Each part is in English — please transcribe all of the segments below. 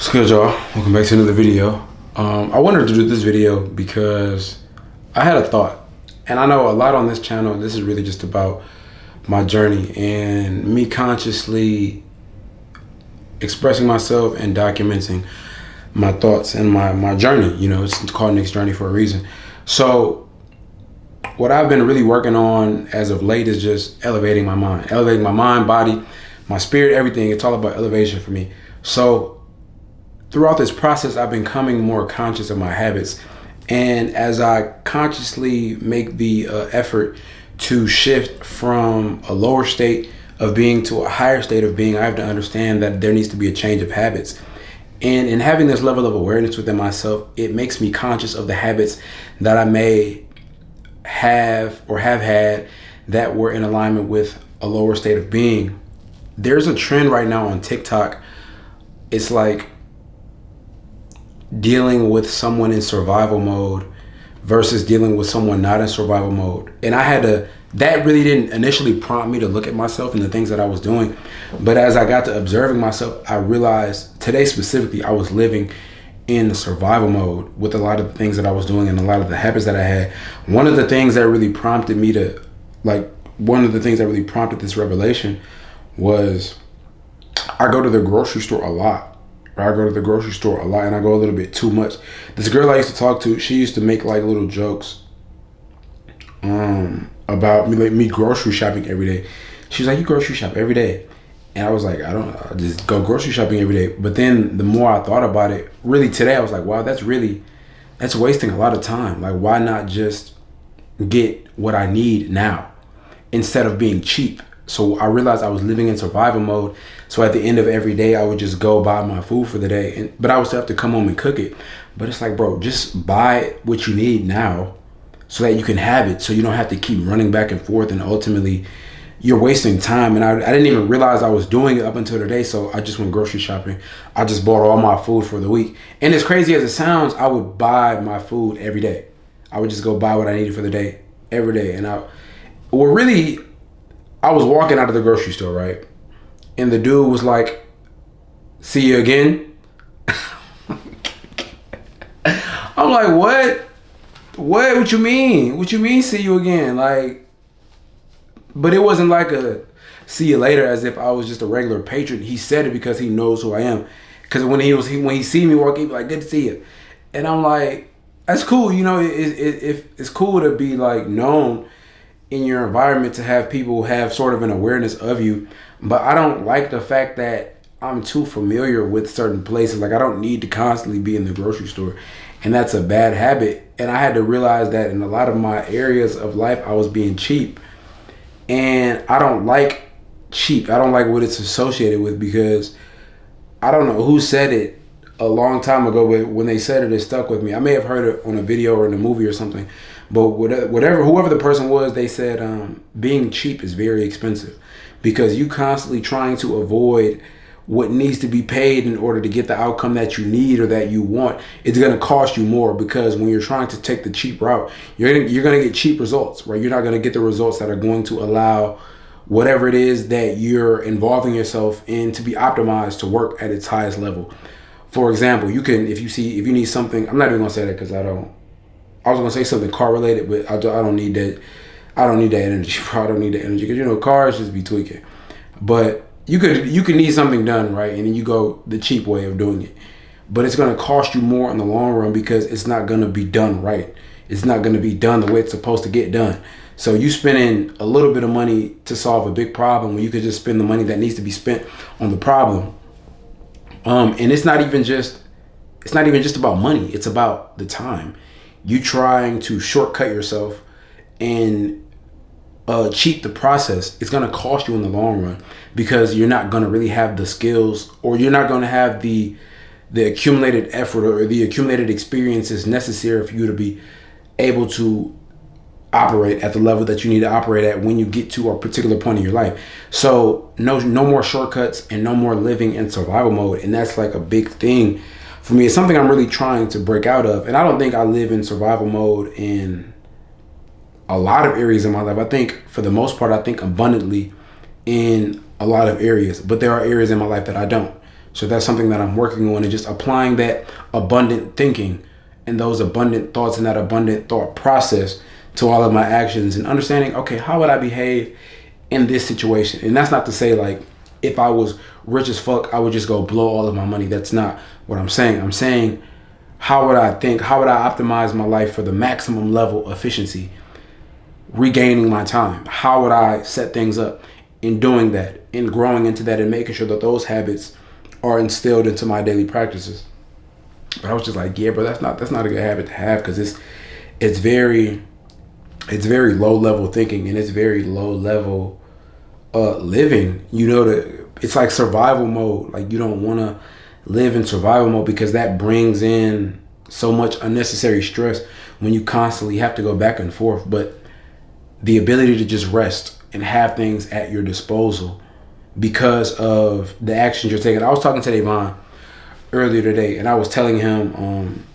What's good, y'all? Welcome back to another video. I wanted to do this video because I had a thought, and I know a lot on this channel. This is really just about my journey and me consciously expressing myself and documenting my thoughts and my journey. You know, it's called Nick's Journey for a reason. So what I've been really working on as of late is just elevating my mind, body, my spirit, everything. It's all about elevation for me. So throughout this process, I've been becoming more conscious of my habits. And as I consciously make the effort to shift from a lower state of being to a higher state of being, I have to understand that there needs to be a change of habits. And in having this level of awareness within myself, it makes me conscious of the habits that I may have or have had that were in alignment with a lower state of being. There's a trend right now on TikTok. It's like dealing with someone in survival mode versus dealing with someone not in survival mode. And that really didn't initially prompt me to look at myself and the things that I was doing. But as I got to observing myself, I realized today specifically, I was living in the survival mode with a lot of the things that I was doing and a lot of the habits that I had. One of the things that really prompted this revelation was I go to the grocery store a lot. And I go a little bit too much. This girl I used to talk to, she used to make like little jokes about me grocery shopping every day. She was like, "You grocery shop every day?" And I was like, I just go grocery shopping every day. But then the more I thought about it, really today I was like, wow, that's wasting a lot of time. Like, why not just get what I need now instead of being cheap? So I realized I was living in survival mode. So at the end of every day, I would just go buy my food for the day. But I would still have to come home and cook it. But it's like, bro, just buy what you need now so that you can have it. So you don't have to keep running back and forth. And ultimately, you're wasting time. And I didn't even realize I was doing it up until today. So I just went grocery shopping. I just bought all my food for the week. And as crazy as it sounds, I would buy my food every day. I would just go buy what I needed for the day every day. And I was walking out of the grocery store, right? And the dude was like, "See you again?" I'm like, what? What you mean? What you mean, see you again? Like, but it wasn't like a see you later as if I was just a regular patron. He said it because he knows who I am. Because when he see me walk, he'd be like, "Good to see you." And I'm like, that's cool. You know, it's cool to be like known in your environment, to have people have sort of an awareness of you. But I don't like the fact that I'm too familiar with certain places. Like, I don't need to constantly be in the grocery store. And that's a bad habit. And I had to realize that in a lot of my areas of life, I was being cheap. And I don't like cheap. I don't like what it's associated with, because I don't know who said it a long time ago, but when they said it stuck with me. I may have heard it on a video or in a movie or something. But whoever the person was, they said being cheap is very expensive, because you constantly trying to avoid what needs to be paid in order to get the outcome that you need or that you want. It's going to cost you more, because when you're trying to take the cheap route, you're going to get cheap results, right? You're not going to get the results that are going to allow whatever it is that you're involving yourself in to be optimized to work at its highest level. For example, if you need something, I'm not even going to say that because I was going to say something car related, but I don't need that. I don't need that energy. I don't need that energy, because, cars just be tweaking. But you could need something done, right? And then you go the cheap way of doing it. But it's going to cost you more in the long run, because it's not going to be done right. It's not going to be done the way it's supposed to get done. So you spending a little bit of money to solve a big problem when you could just spend the money that needs to be spent on the problem. And it's not even just about money. It's about the time. You trying to shortcut yourself and cheat the process. It's going to cost you in the long run, because you're not going to really have the skills, or you're not going to have the accumulated effort or the accumulated experiences necessary for you to be able to operate at the level that you need to operate at when you get to a particular point in your life. So no more shortcuts and no more living in survival mode. And that's like a big thing for me. It's something I'm really trying to break out of. And I don't think I live in survival mode in a lot of areas in my life. I think for the most part, I think abundantly in a lot of areas, but there are areas in my life that I don't. So that's something that I'm working on, and just applying that abundant thinking and those abundant thoughts and that abundant thought process to all of my actions, and understanding, okay, how would I behave in this situation? And that's not to say like if I was rich as fuck, I would just go blow all of my money. That's not what I'm saying. I'm saying, how would I think? How would I optimize my life for the maximum level of efficiency, regaining my time? How would I set things up in doing that, in growing into that, and making sure that those habits are instilled into my daily practices? But I was just like, yeah, bro, that's not a good habit to have, because it's very low level thinking, and it's very low level living. It's like survival mode. Like, you don't want to live in survival mode, because that brings in so much unnecessary stress when you constantly have to go back and forth. But the ability to just rest and have things at your disposal because of the actions you're taking. I was talking to Devon earlier today, and I was telling him,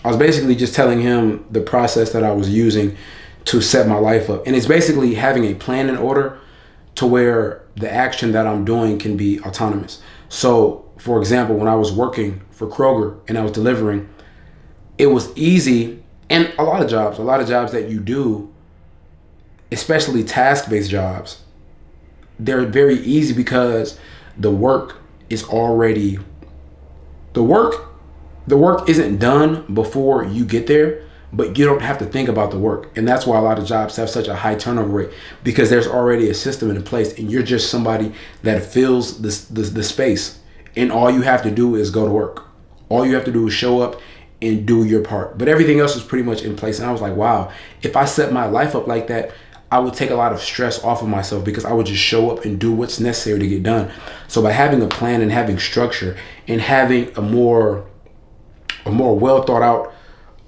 I was basically just telling him the process that I was using to set my life up. And it's basically having a plan in order to where the action that I'm doing can be autonomous. So, for example, when I was working for Kroger and I was delivering, it was easy. And a lot of jobs that you do, especially task-based jobs, they're very easy because the work isn't done before you get there, but you don't have to think about the work. And that's why a lot of jobs have such a high turnover rate, because there's already a system in place, and you're just somebody that fills the space. And all you have to do is go to work. All you have to do is show up and do your part. But everything else is pretty much in place. And I was like, wow, if I set my life up like that, I would take a lot of stress off of myself, because I would just show up and do what's necessary to get done. So by having a plan and having structure and having a more well thought out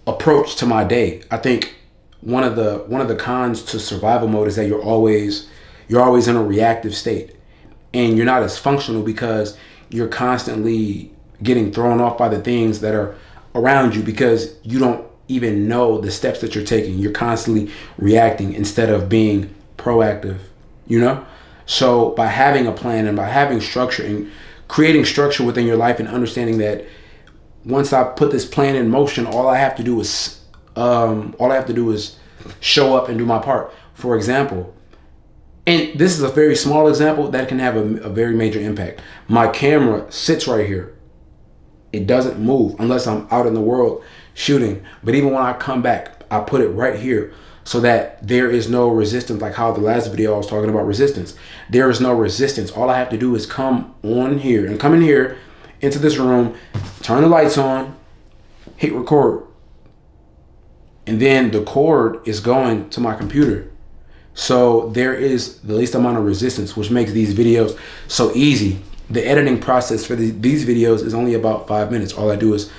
approach to my day, I think one of the cons to survival mode is that you're always in a reactive state, and you're not as functional because you're constantly getting thrown off by the things that are around you, because you don't even know the steps that you're taking. You're constantly reacting instead of being proactive, So by having a plan and by having structure and creating structure within your life, and understanding that once I put this plan in motion, all I have to do is show up and do my part. For example, and this is a very small example that can have a very major impact. My camera sits right here. It doesn't move unless I'm out in the world shooting. But even when I come back, I put it right here so that there is no resistance. Like how the last video I was talking about resistance. There is no resistance. All I have to do is come on here and come in here into this room, turn the lights on, hit record. And then the cord is going to my computer. So there is the least amount of resistance, which makes these videos so easy. The editing process for these videos is only about 5 minutes. All I do is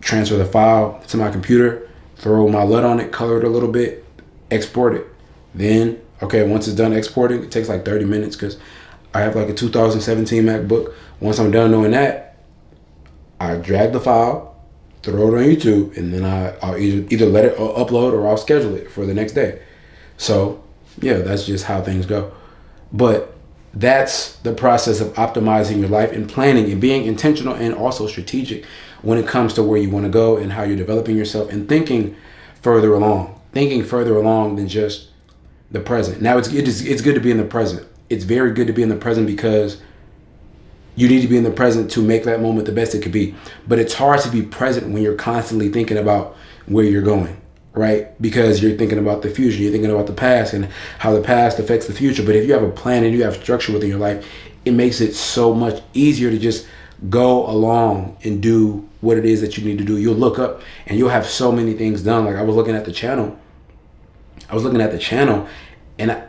transfer the file to my computer, throw my LUT on it, color it a little bit, export it. Then, once it's done exporting, it takes like 30 minutes because I have like a 2017 MacBook. Once I'm done doing that, I drag the file, throw it on YouTube, and then I'll either let it upload or I'll schedule it for the next day. So, yeah, that's just how things go. But that's the process of optimizing your life and planning and being intentional and also strategic when it comes to where you want to go and how you're developing yourself, and thinking further along than just the present. Now, it's good to be in the present. It's very good to be in the present because you need to be in the present to make that moment the best it could be. But it's hard to be present when you're constantly thinking about where you're going, right? Because you're thinking about the future, you're thinking about the past and how the past affects the future. But if you have a plan and you have structure within your life, it makes it so much easier to just go along and do what it is that you need to do. You'll look up and you'll have so many things done. Like I was looking at the channel and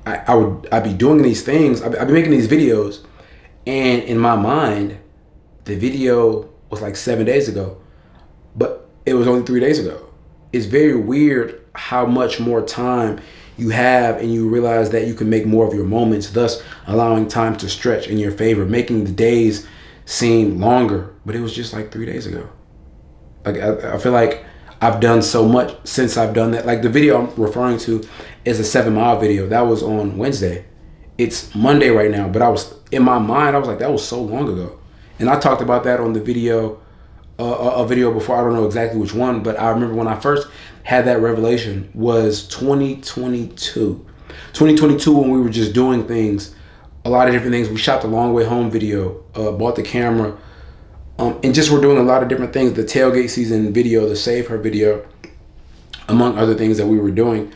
I'd be doing these things. I'd be making these videos, and in my mind, the video was like 7 days ago, but it was only 3 days ago. It's very weird how much more time you have, and you realize that you can make more of your moments, thus allowing time to stretch in your favor, making the days seem longer. But it was just like 3 days ago. Like I feel like I've done so much since I've done that. Like the video I'm referring to is a 7 mile video that was on Wednesday, It's Monday right now, but I was in my mind, I was like, that was so long ago. And I talked about that on the video, a video before. I don't know exactly which one, but I remember when I first had that revelation was 2022. 2022, when we were just doing things, a lot of different things. We shot the Long Way Home video, bought the camera, and just we're doing a lot of different things. The tailgate season video, the Save Her video, among other things that we were doing,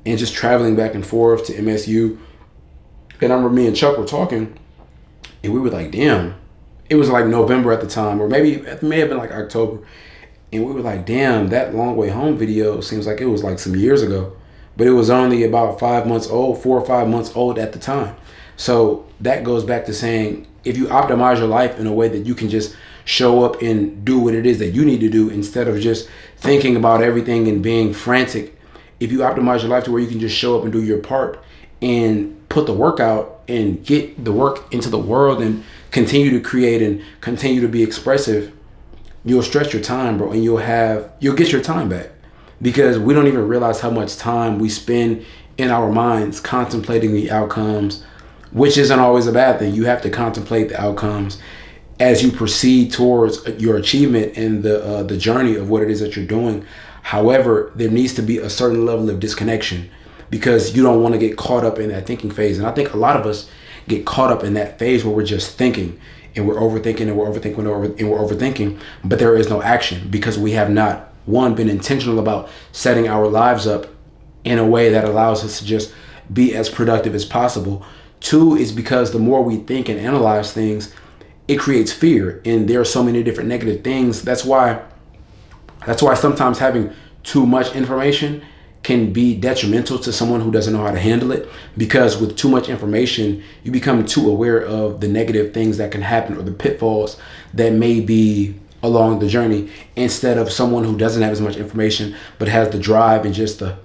and just traveling back and forth to MSU. And I remember me and Chuck were talking, and we were like, damn. It was like November at the time, or maybe it may have been like October. And we were like, damn, that Long Way Home video seems like it was like some years ago. But it was only about 5 months old, 4 or 5 months old at the time. So that goes back to saying, if you optimize your life in a way that you can just show up and do what it is that you need to do instead of just thinking about everything and being frantic, if you optimize your life to where you can just show up and do your part and put the work out and get the work into the world and continue to create and continue to be expressive, you'll stretch your time, bro, and you'll get your time back. Because we don't even realize how much time we spend in our minds contemplating the outcomes, which isn't always a bad thing. You have to contemplate the outcomes as you proceed towards your achievement and the journey of what it is that you're doing. However, there needs to be a certain level of disconnection because you don't want to get caught up in that thinking phase. And I think a lot of us get caught up in that phase where we're just thinking and we're overthinking and we're overthinking and we're overthinking, but there is no action because we have not, one, been intentional about setting our lives up in a way that allows us to just be as productive as possible. Two is because the more we think and analyze things, it creates fear, and there are so many different negative things. That's why sometimes having too much information can be detrimental to someone who doesn't know how to handle it, because with too much information, you become too aware of the negative things that can happen or the pitfalls that may be along the journey, instead of someone who doesn't have as much information but has the drive and just the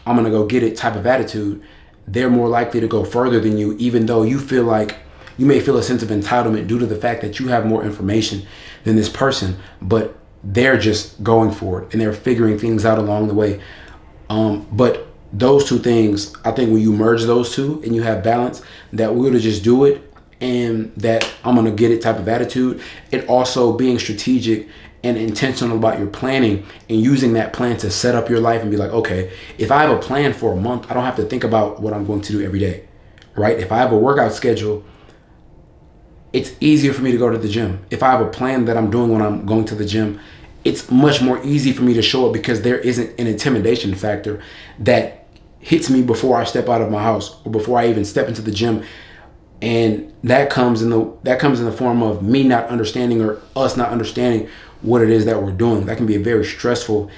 I'm gonna go get it type of attitude. They're more likely to go further than you, even though you feel like you may feel a sense of entitlement due to the fact that you have more information than this person, but they're just going for it and they're figuring things out along the way. But those two things, I think when you merge those two and you have balance, that we're to just do it and that I'm gonna get it type of attitude, it also being strategic and intentional about your planning and using that plan to set up your life and be like, okay, if I have a plan for a month, I don't have to think about what I'm going to do every day, right? If I have a workout schedule, it's easier for me to go to the gym. If I have a plan that I'm doing when I'm going to the gym, it's much more easy for me to show up because there isn't an intimidation factor that hits me before I step out of my house or before I even step into the gym. And that comes in the form of me not understanding or us not understanding what it is that we're doing. That can be a very stressful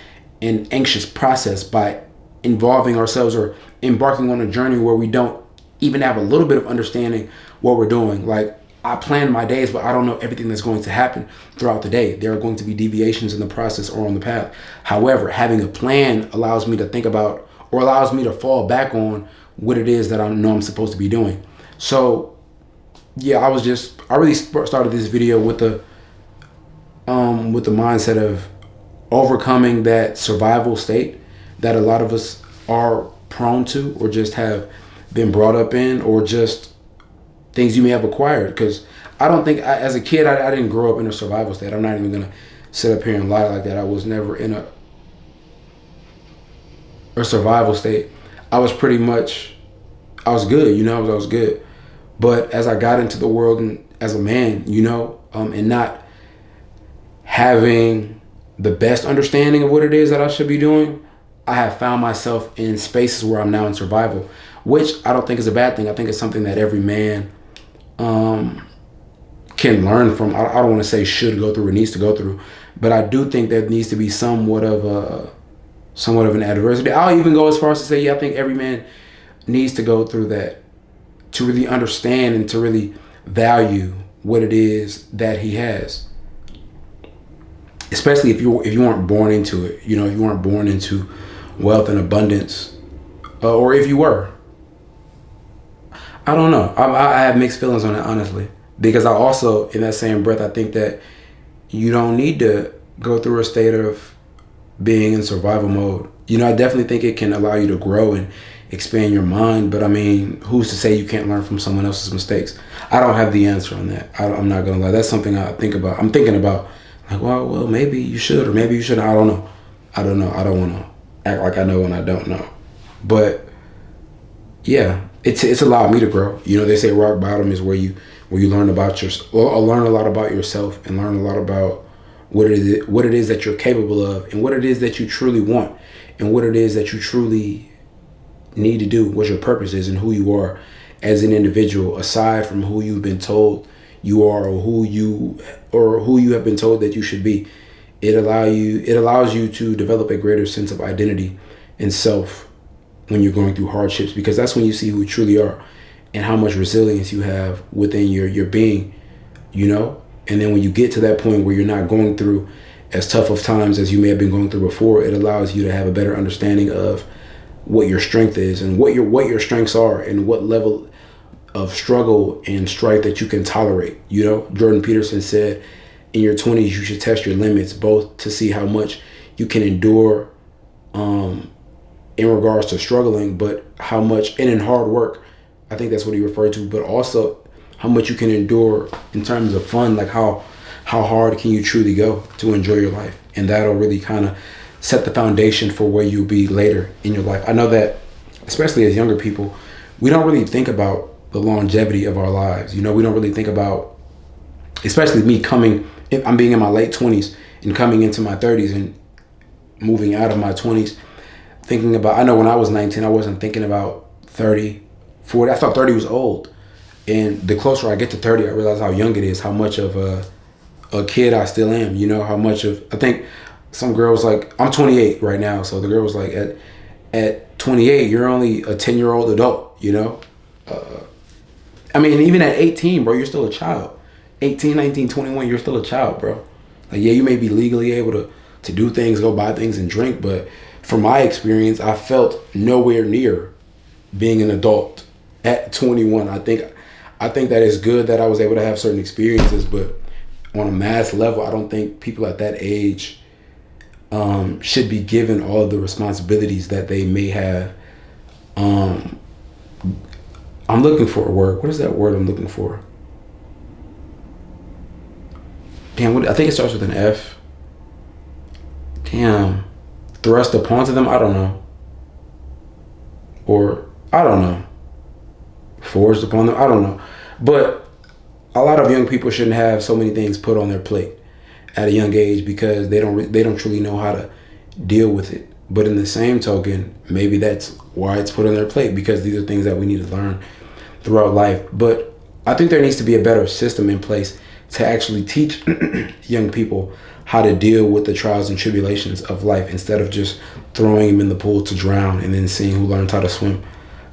and anxious process by involving ourselves or embarking on a journey where we don't even have a little bit of understanding what we're doing. Like, I plan my days, but I don't know everything that's going to happen throughout the day. There are going to be deviations in the process or on the path. However, having a plan allows me to think about or allows me to fall back on what it is that I know I'm supposed to be doing. So, yeah, I really started this video with the mindset of overcoming that survival state that a lot of us are prone to or just have been brought up in, or just things you may have acquired. Because I don't think, as a kid, I didn't grow up in a survival state. I'm not even going to sit up here and lie like that. I was never in a survival state. I was good, I was good. But as I got into the world and as a man, and not having the best understanding of what it is that I should be doing, I have found myself in spaces where I'm now in survival, which I don't think is a bad thing. I think it's something that every man can learn from. I don't want to say should go through or needs to go through, but I do think there needs to be somewhat of an adversity. I'll even go as far as to say, yeah, I think every man needs to go through that to really understand and to really value what it is that he has. Especially if you weren't born into it, if you weren't born into wealth and abundance, or if you were. I don't know. I have mixed feelings on it, honestly, because I also, in that same breath, I think that you don't need to go through a state of being in survival mode. I definitely think it can allow you to grow and expand your mind. But I mean, who's to say you can't learn from someone else's mistakes? I don't have the answer on that. I'm not gonna lie. That's something I think about. I'm thinking about, like, well, maybe you should, or maybe you shouldn't. I don't know. I don't know. I don't want to act like I know when I don't know. But yeah, it's allowed me to grow. You know, they say rock bottom is where you learn about learn a lot about yourself, and learn a lot about what it is that you're capable of, and what it is that you truly want, and what it is that you truly need to do, what your purpose is, and who you are as an individual, aside from who you've been told you are, or who you have been told that you should be. It allows you to develop a greater sense of identity and self when you're going through hardships, because that's when you see who you truly are and how much resilience you have within your being, you know? And then when you get to that point where you're not going through as tough of times as you may have been going through before, it allows you to have a better understanding of what your strength is, and what your strengths are, and what level of struggle and strife that you can tolerate. You know, Jordan Peterson said, in your 20s, you should test your limits, both to see how much you can endure in regards to struggling, but how much, and in hard work, I think that's what he referred to, but also how much you can endure in terms of fun, like how hard can you truly go to enjoy your life. And that'll really kind of set the foundation for where you'll be later in your life. I know that, especially as younger people, we don't really think about the longevity of our lives. You know, we don't really think about, especially me I'm being in my late 20s and coming into my 30s and moving out of my 20s, thinking about, I know when I was 19, I wasn't thinking about 30, 40. I thought 30 was old. And the closer I get to 30, I realize how young it is, how much of a kid I still am. You know, how much of, I think some girl was like, I'm 28 right now. So the girl was like, at 28, you're only a 10-year-old adult, you know? I mean, even at 18, bro, you're still a child. 18, 19, 21, you're still a child, bro. Like, yeah, you may be legally able to do things, go buy things and drink, but from my experience, I felt nowhere near being an adult at 21. I think that it's good that I was able to have certain experiences, but on a mass level, I don't think people at that age should be given all of the responsibilities that they may have. I'm looking for a word. What is that word I'm looking for? Damn, I think it starts with an F. Damn. Thrust upon to them? I don't know. Or, I don't know. Forced upon them? I don't know. But a lot of young people shouldn't have so many things put on their plate at a young age, because they don't truly know how to deal with it. But in the same token, maybe that's why it's put on their plate, because these are things that we need to learn throughout life. But I think there needs to be a better system in place to actually teach young people how to deal with the trials and tribulations of life, instead of just throwing them in the pool to drown and then seeing who learns how to swim.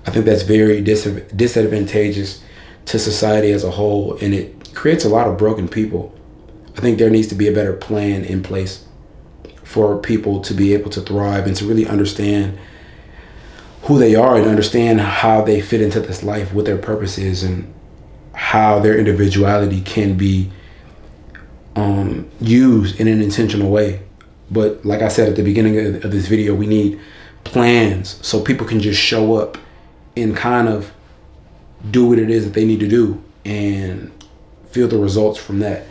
I think that's very disadvantageous to society as a whole, and it creates a lot of broken people. I think there needs to be a better plan in place for people to be able to thrive and to really understand who they are, and understand how they fit into this life, what their purpose is, and how their individuality can be used in an intentional way. But like I said at the beginning of this video, we need plans so people can just show up and kind of do what it is that they need to do and feel the results from that.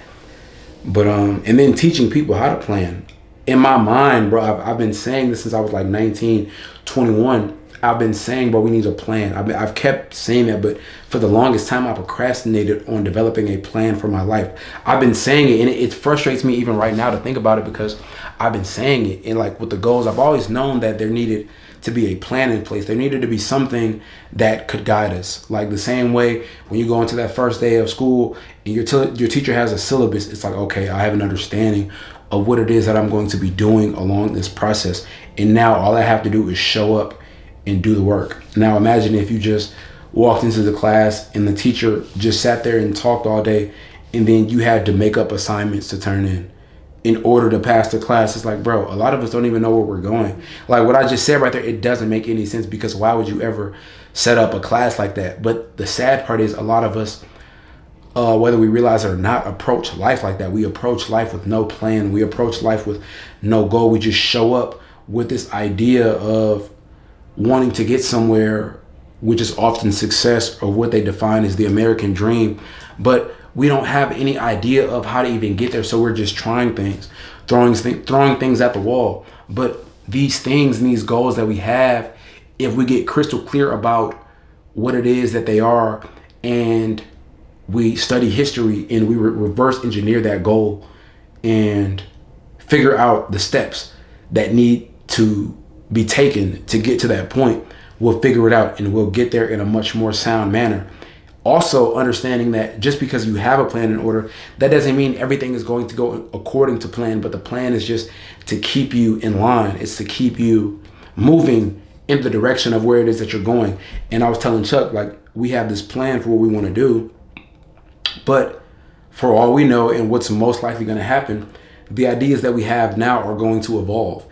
But and then teaching people how to plan. In my mind, bro, I've been saying this since I was like 19, 21. I've been saying, bro, we need a plan. I've kept saying that, but for the longest time, I procrastinated on developing a plan for my life. I've been saying it, and it frustrates me even right now to think about it, because I've been saying it, and like with the goals, I've always known that there needed to be a plan in place. There needed to be something that could guide us. Like the same way when you go into that first day of school and your teacher has a syllabus, it's like, okay, I have an understanding of what it is that I'm going to be doing along this process. And now all I have to do is show up and do the work. Now imagine if you just walked into the class and the teacher just sat there and talked all day, and then you had to make up assignments to turn in order to pass the class. It's like, bro, a lot of us don't even know where we're going. Like what I just said right there, it doesn't make any sense, because why would you ever set up a class like that? But the sad part is, a lot of us, whether we realize it or not, approach life like that. We approach life with no plan. We approach life with no goal. We just show up with this idea of wanting to get somewhere, which is often success or what they define as the American dream. But we don't have any idea of how to even get there. So we're just trying things, throwing things at the wall. But these things and these goals that we have, if we get crystal clear about what it is that they are, and we study history and we reverse engineer that goal and figure out the steps that need to be taken to get to that point, we'll figure it out and we'll get there in a much more sound manner. Also understanding that just because you have a plan in order, that doesn't mean everything is going to go according to plan, but the plan is just to keep you in line. It's to keep you moving in the direction of where it is that you're going. And I was telling Chuck, like, we have this plan for what we want to do, but for all we know and what's most likely going to happen, the ideas that we have now are going to evolve.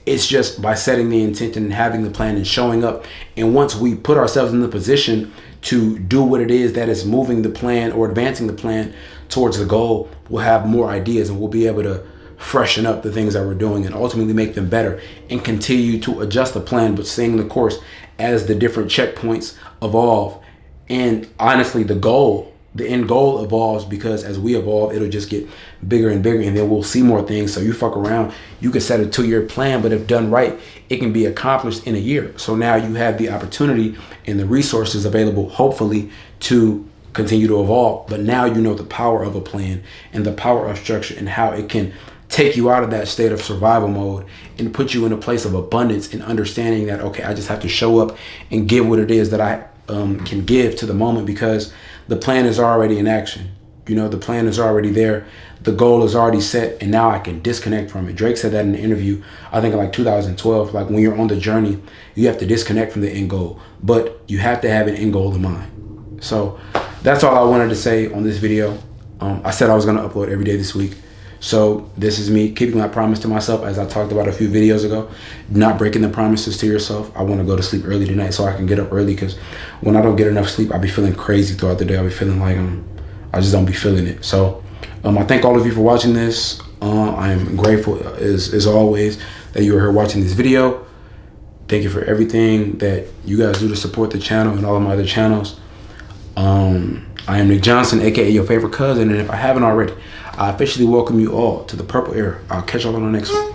It's just by setting the intention and having the plan and showing up. And once we put ourselves in the position to do what it is that is moving the plan or advancing the plan towards the goal, we'll have more ideas and we'll be able to freshen up the things that we're doing and ultimately make them better and continue to adjust the plan, but staying the course as the different checkpoints evolve. And honestly, the end goal evolves, because as we evolve, it'll just get bigger and bigger, and then we'll see more things. So you fuck around, you can set a 2-year plan, but if done right, it can be accomplished in a year. So now you have the opportunity and the resources available, hopefully, to continue to evolve. But now you know the power of a plan and the power of structure and how it can take you out of that state of survival mode and put you in a place of abundance and understanding that, okay, I just have to show up and give what it is that I can give to the moment, because the plan is already in action. You know, the plan is already there. The goal is already set, and now I can disconnect from it. Drake said that in an interview, I think in like 2012, like when you're on the journey, you have to disconnect from the end goal, but you have to have an end goal in mind. So that's all I wanted to say on this video. I said I was going to upload every day this week. So this is me keeping my promise to myself, as I talked about a few videos ago, not breaking the promises to yourself. I want to go to sleep early tonight so I can get up early, because when I don't get enough sleep, I be feeling crazy throughout the day. I be feeling like I just don't be feeling it. So I thank all of you for watching this. I am grateful as always that you are here watching this video. Thank you for everything that you guys do to support the channel and all of my other channels. I am Nick Johnson, aka your favorite cousin, and if I haven't already, I officially welcome you all to the Purple Era. I'll catch y'all on the next one.